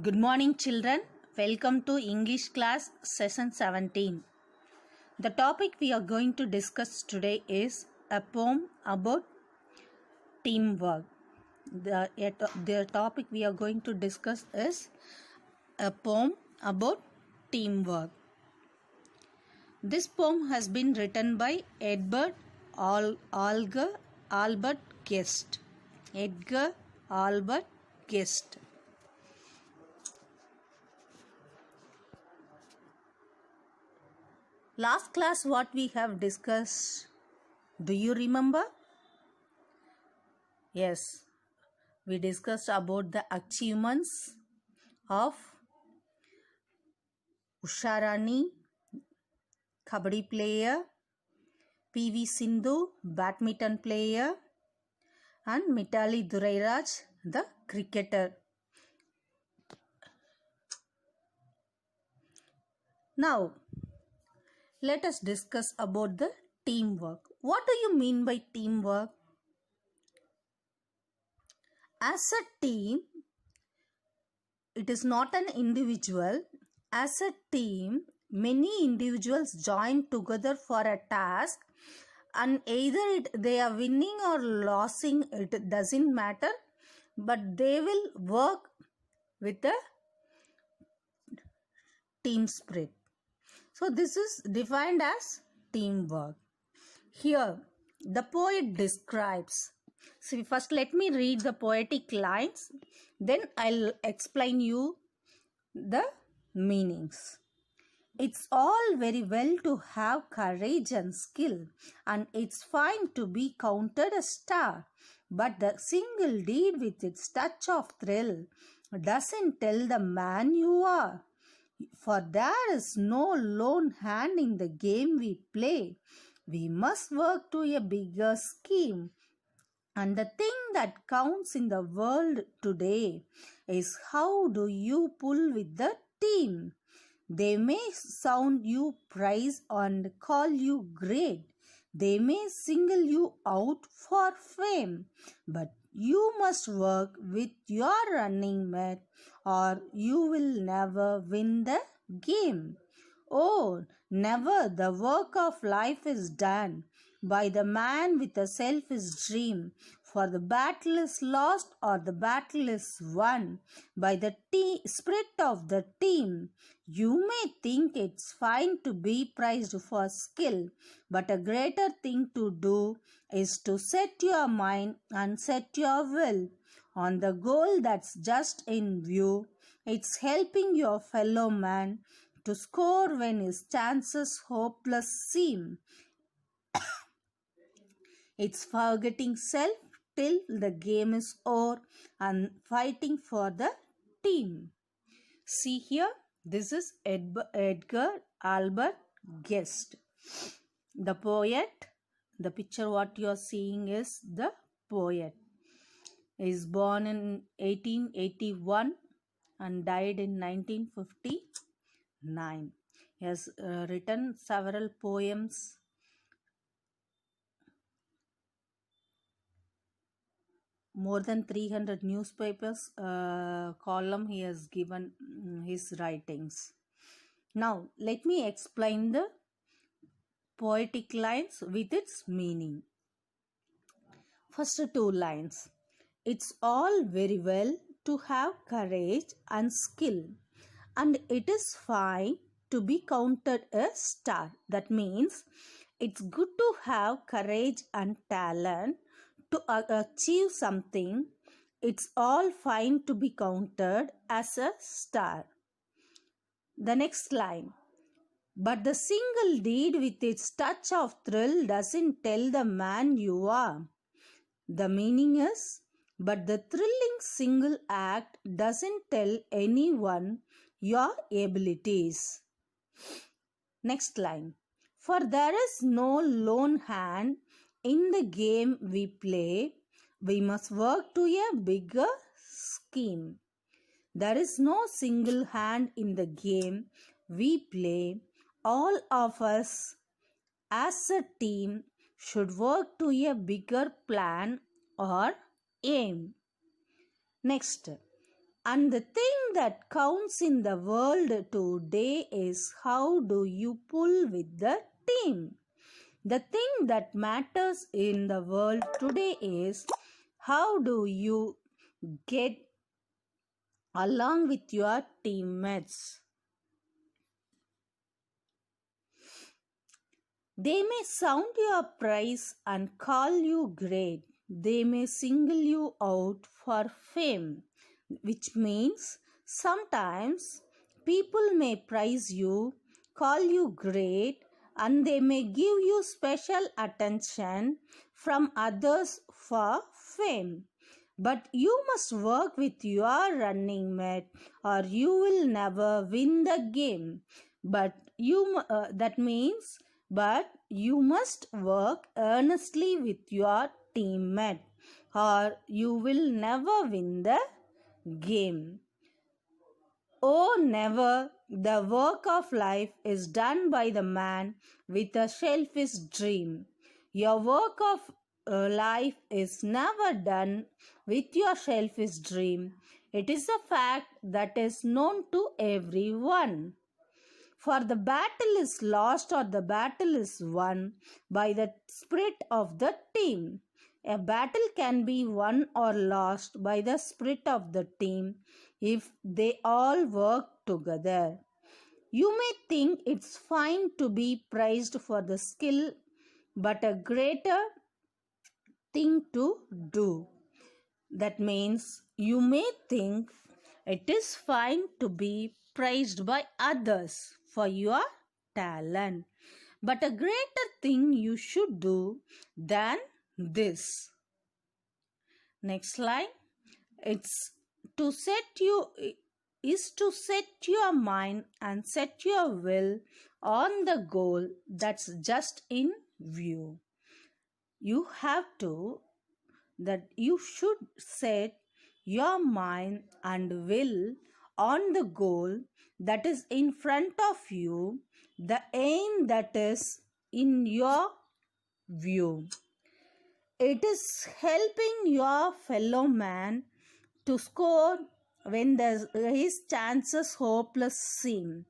Good morning, children. Welcome to English class session 17. The topic we are going to discuss today is a poem about teamwork. The topic we are going to discuss is a poem about teamwork. This poem has been written by Edgar Albert Guest. Edgar Albert Guest. Last class what we have discussed, do you remember? Yes, we discussed about the achievements of Usha Rani, Kabaddi player, PV Sindhu, badminton player, and Mithali Durairaj, the cricketer. Now, let us discuss about the teamwork. What do you mean by teamwork? As a team, it is not an individual. As a team, many individuals join together for a task, and either they are winning or losing, it doesn't matter, but they will work with a team spirit. So this is defined as teamwork. Here, the poet describes. So first let me read the poetic lines, then I'll explain you the meanings. It's all very well to have courage and skill, and it's fine to be counted a star, but the single deed with its touch of thrill doesn't tell the man you are. For there is no lone hand in the game we play. We must work to a bigger scheme. And the thing that counts in the world today is how do you pull with the team. They may sound you praise and call you great. They may single you out for fame. But you must work with your running mate or you will never win the game. Oh, never the work of life is done by the man with a selfish dream. For the battle is lost or the battle is won by the spirit of the team. You may think it's fine to be praised for skill, but a greater thing to do is to set your mind and set your will on the goal that's just in view. It's helping your fellow man to score when his chances hopeless seem. It's forgetting self till the game is over and fighting for the team. See here, this is Edgar Albert Guest. The poet, the picture what you are seeing is the poet. He is born in 1881 and died in 1959. He has written several poems. More than 300 newspapers column he has given his writings. Now, let me explain the poetic lines with its meaning. First two lines. It's all very well to have courage and skill, and it is fine to be counted a star. That means it's good to have courage and talent to achieve something. It's all fine to be counted as a star. The next line. But the single deed with its touch of thrill doesn't tell the man you are. The meaning is, but the thrilling single act doesn't tell anyone your abilities. Next line. For there is no lone hand in the game we play. We must work to a bigger scheme. There is no single hand in the game we play. All of us as a team should work to a bigger plan or aim. Next, And the thing that counts in the world today is how do you pull with the team. The thing that matters in the world today is how do you get along with your teammates. They may sound your praise and call you great. They may single you out for fame, which means sometimes people may praise you, call you great, and they may give you special attention from others for fame. But you must work with your running mate or you will never win the game. That means but you must work earnestly with your teammate or you will never win the game. Oh, never. The work of life is done by the man with a selfish dream. Your work of life is never done with your selfish dream. It is a fact that is known to everyone. For the battle is lost or the battle is won by the spirit of the team. A battle can be won or lost by the spirit of the team if they all work together. You may think it's fine to be praised for the skill, but a greater thing to do. That means you may think it is fine to be praised by others for your talent, but a greater thing you should do than this. Next slide. It's to set you is to set your mind and set your will on the goal that's just in view. You have to that you should set your mind and will on the goal that is in front of you, the aim that is in your view. It is helping your fellow man to score when his chances hopeless seem.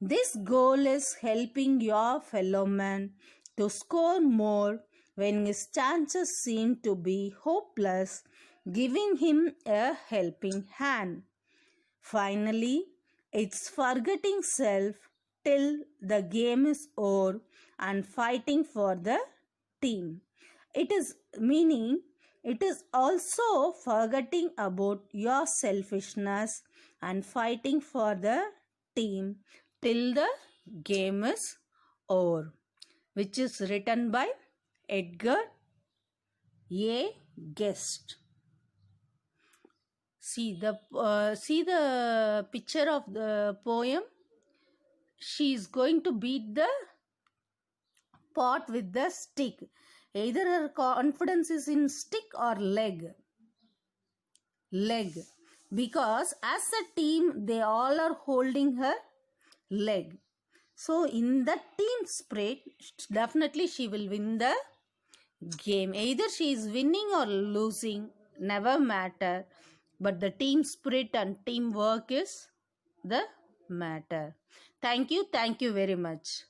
This goal is helping your fellow man to score more when his chances seem to be hopeless, giving him a helping hand. Finally, it's forgetting self till the game is over and fighting for the team. It is also forgetting about your selfishness and fighting for the team till the game is over, which is written by Edgar A. Guest. See the picture of the poem. She is going to beat the pot with the stick. Either her confidence is in stick or leg. Because as a team they all are holding her leg. So in the team spirit, definitely she will win the game. Either she is winning or losing, never matter. But the team spirit and teamwork is the matter. Thank you very much.